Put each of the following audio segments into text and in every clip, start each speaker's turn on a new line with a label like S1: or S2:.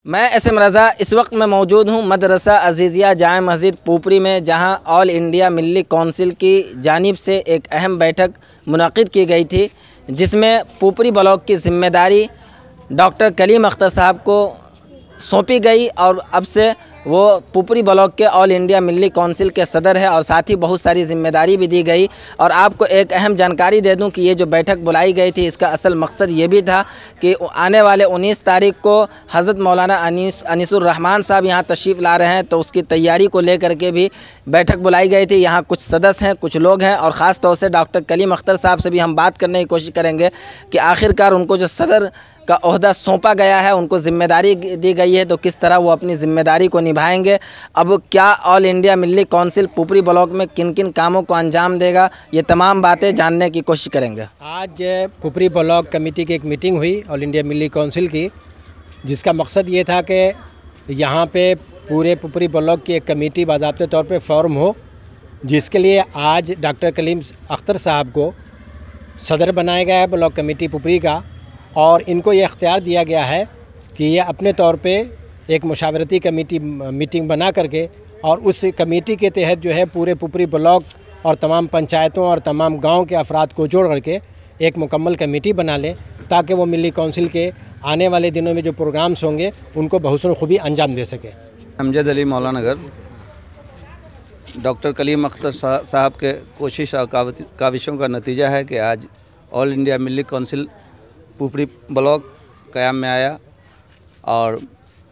S1: मैं एसएम रज़ा इस वक्त मैं मौजूद हूँ मदरसा अज़ीज़िया जामा मस्जिद पुपरी में, जहाँ ऑल इंडिया मिल्ली कौंसिल की जानिब से एक अहम बैठक मुनक़िद की गई थी, जिसमें पुपरी ब्लॉक की ज़िम्मेदारी डॉक्टर कलीम अख्तर साहब को सौंपी गई और अब से वो पुपरी ब्लॉक के ऑल इंडिया मिल्ली कौंसिल के सदर है और साथ ही बहुत सारी ज़िम्मेदारी भी दी गई। और आपको एक अहम जानकारी दे दूं कि ये जो बैठक बुलाई गई थी, इसका असल मकसद ये भी था कि आने वाले 19 तारीख को हज़रत मौलाना अनीसुर रहमान साहब यहाँ तशरीफ़ ला रहे हैं, तो उसकी तैयारी को लेकर के भी बैठक बुलाई गई थी। यहाँ कुछ सदस्य हैं, कुछ लोग हैं और ख़ास तौर से डॉक्टर कलीम अख्तर साहब से भी हम बात करने की कोशिश करेंगे कि आखिरकार उनको जो सदर का ओहदा सौंपा गया है, उनको ज़िम्मेदारी दी गई है, तो किस तरह वो अपनी ज़िम्मेदारी को निभाएंगे। अब क्या ऑल इंडिया मिल्ली कौंसिल पुपरी ब्लॉक में किन किन कामों को अंजाम देगा, ये तमाम बातें जानने की कोशिश करेंगे।
S2: आज पुपरी ब्लॉक कमेटी की एक मीटिंग हुई ऑल इंडिया मिल्ली कौंसिल की, जिसका मकसद ये था कि यहाँ पे पूरे पुपरी ब्लॉक की एक कमेटी बाज़ाब्ते तौर पे फॉर्म हो, जिसके लिए आज डॉक्टर कलीम अख्तर साहब को सदर बनाया गया है ब्लॉक कमेटी पुपरी का। और इनको ये इख्तियार दिया गया है कि ये अपने तौर पे एक मुशावरती कमेटी मीटिंग बना करके और उस कमेटी के तहत जो है पूरे पुपरी ब्लॉक और तमाम पंचायतों और तमाम गांव के अफराद को जोड़ करके एक मुकम्मल कमेटी बना लें, ताकि वो मिल्ली कौंसिल के आने वाले दिनों में जो प्रोग्राम्स होंगे उनको बहुसन खूबी अंजाम दे सके।
S3: अमजद अली मौलाना नगर डॉक्टर कलीम अख्तर साहब के कोशिश और काविशों का नतीजा है कि आज ऑल इंडिया मिल्ली कौंसिल पुपरी ब्लॉक क़याम में आया और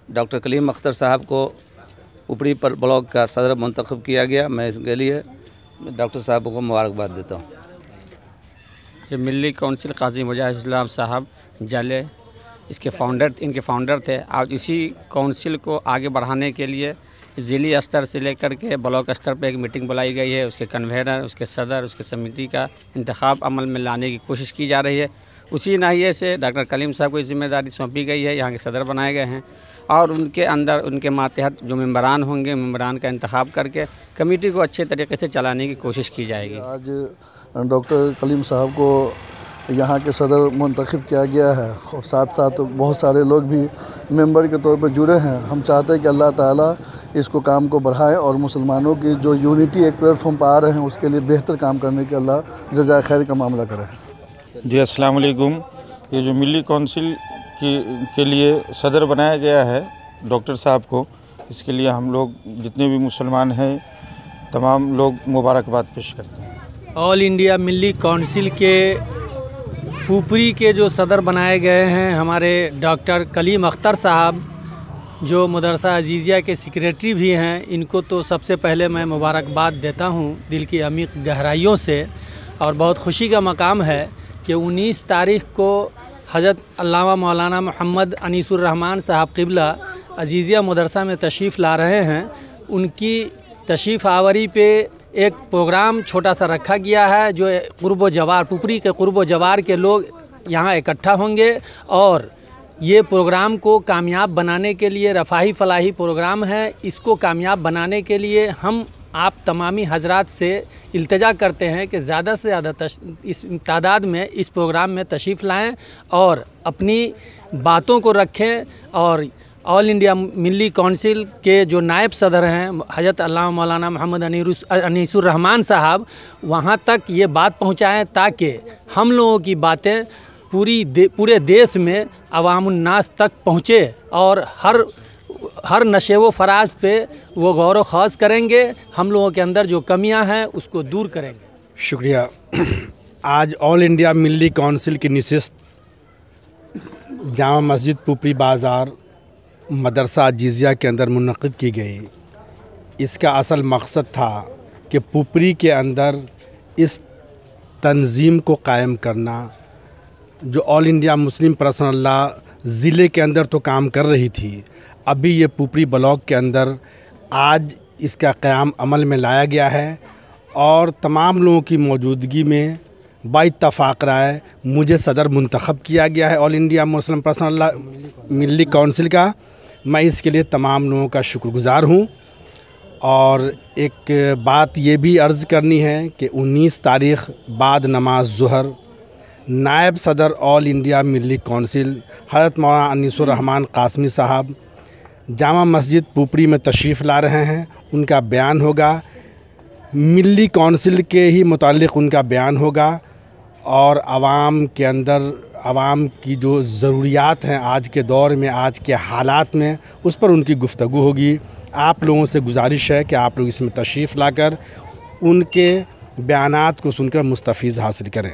S3: डॉक्टर कलीम अख्तर साहब को पुपरी पर ब्लॉक का सदर मुंतखब किया गया। मैं इसके लिए डॉक्टर साहब को मुबारकबाद देता हूँ।
S4: ये मिल्ली कौंसिल काजी मुजाहिद इस्लाम साहब जाले इनके फाउंडर थे। आज इसी कौंसिल को आगे बढ़ाने के लिए ज़िली स्तर से लेकर के ब्लॉक स्तर पर एक मीटिंग बुलाई गई है। उसके कन्वेनर, उसके सदर, उसके समिति का इंतखाब अमल में लाने की कोशिश की जा रही है। उसी नाहिए से डॉक्टर कलीम साहब को जिम्मेदारी सौंपी गई है, यहाँ के सदर बनाए गए हैं और उनके अंदर उनके मातहत जो मेंबरान होंगे, मेंबरान का इंतखाब करके कमेटी को अच्छे तरीके से चलाने की कोशिश की जाएगी।
S5: आज डॉक्टर कलीम साहब को यहाँ के सदर मुंतखब किया गया है और साथ साथ बहुत सारे लोग भी मेंबर के तौर पर जुड़े हैं। हम चाहते हैं कि अल्लाह ताला इसको काम को बढ़ाए और मुसलमानों की जो यूनिटी एक प्लेटफॉर्म पर आ रहे हैं उसके लिए बेहतर काम करने के अल्लाह जज़ाए खैर का मामला करे।
S6: जी अस्सलाम वालेकुम। ये जो मिल्ली कौंसिल के लिए सदर बनाया गया है डॉक्टर साहब को, इसके लिए हम लोग जितने भी मुसलमान हैं तमाम लोग मुबारकबाद पेश करते हैं।
S7: ऑल इंडिया मिल्ली कौंसिल के पुपरी के जो सदर बनाए गए हैं हमारे डॉक्टर कलीम अख्तर साहब, जो मदरसा अज़ीज़िया के सेक्रेटरी भी हैं, इनको तो सबसे पहले मैं मुबारकबाद देता हूँ दिल की अमीक गहराइयों से। और बहुत खुशी का मकाम है कि 19 तारीख़ को हज़रत अल्लामा मौलाना मोहम्मद अनीसुर रहमान साहब क़िबला अज़ीज़िया मदरसा में तशरीफ़ ला रहे हैं। उनकी तशरीफ़ आवरी पे एक प्रोग्राम छोटा सा रखा गया है, जो क़ुर्ब जवार पुपरी के क़ुर्ब जवार के लोग यहाँ इकट्ठा होंगे और ये प्रोग्राम को कामयाब बनाने के लिए रफ़ाही फ़लाही प्रोग्राम है। इसको कामयाब बनाने के लिए हम आप तमामी हजरात से इल्तिजा करते हैं कि ज़्यादा से ज़्यादा इस तादाद में इस प्रोग्राम में तशरीफ़ लाएं और अपनी बातों को रखें। और ऑल इंडिया मिल्ली कौंसिल के जो नायब सदर हैं हज़रत अल्लामा मौलाना मोहम्मद अनीसुर रहमान साहब, वहाँ तक ये बात पहुँचाएँ ताकि हम लोगों की बातें पूरे देश में अवामुन्नास तक पहुँचे और हर नशे व फराज पे वो गौर व ख़ास करेंगे, हम लोगों के अंदर जो कमियां हैं उसको दूर करेंगे।
S2: शुक्रिया। आज ऑल इंडिया मिल्ली कौंसिल की नशिस्त जामा मस्जिद पुपरी बाज़ार मदरसा अज़ीज़िया के अंदर मुनक़िद की गई। इसका असल मकसद था कि पुपरी के अंदर इस तंज़ीम को कायम करना, जो all India Muslim personal law ज़िले के अंदर तो काम कर रही थी, अभी ये पुपरी ब्लॉक के अंदर आज इसका क़याम अमल में लाया गया है। और तमाम लोगों की मौजूदगी में बाइत्तफ़ाक़ राय मुझे सदर मुंतखब किया गया है all India Muslim personal law Milli council का। मैं इसके लिए तमाम लोगों का शुक्रगुज़ार हूँ। और एक बात ये भी अर्ज़ करनी है कि 19 तारीख़ बाद नमाज ज़ुहर नायब सदर ऑल इंडिया मिल्ली कौंसिल हज़रत मौलाना अनीसुर रहमान कासमी साहब जामा मस्जिद पुपरी में तशरीफ़ ला रहे हैं। उनका बयान होगा, मिली कौंसिल के ही मुतालिक उनका बयान होगा और आवाम के अंदर आवाम की जो ज़रूरियात हैं आज के दौर में, आज के हालात में, उस पर उनकी गुफ्तगू होगी। आप लोगों से गुजारिश है कि आप लोग इसमें तशरीफ़ लाकर उनके बयानात को सुनकर मुस्तफ़ीज़ हासिल करें।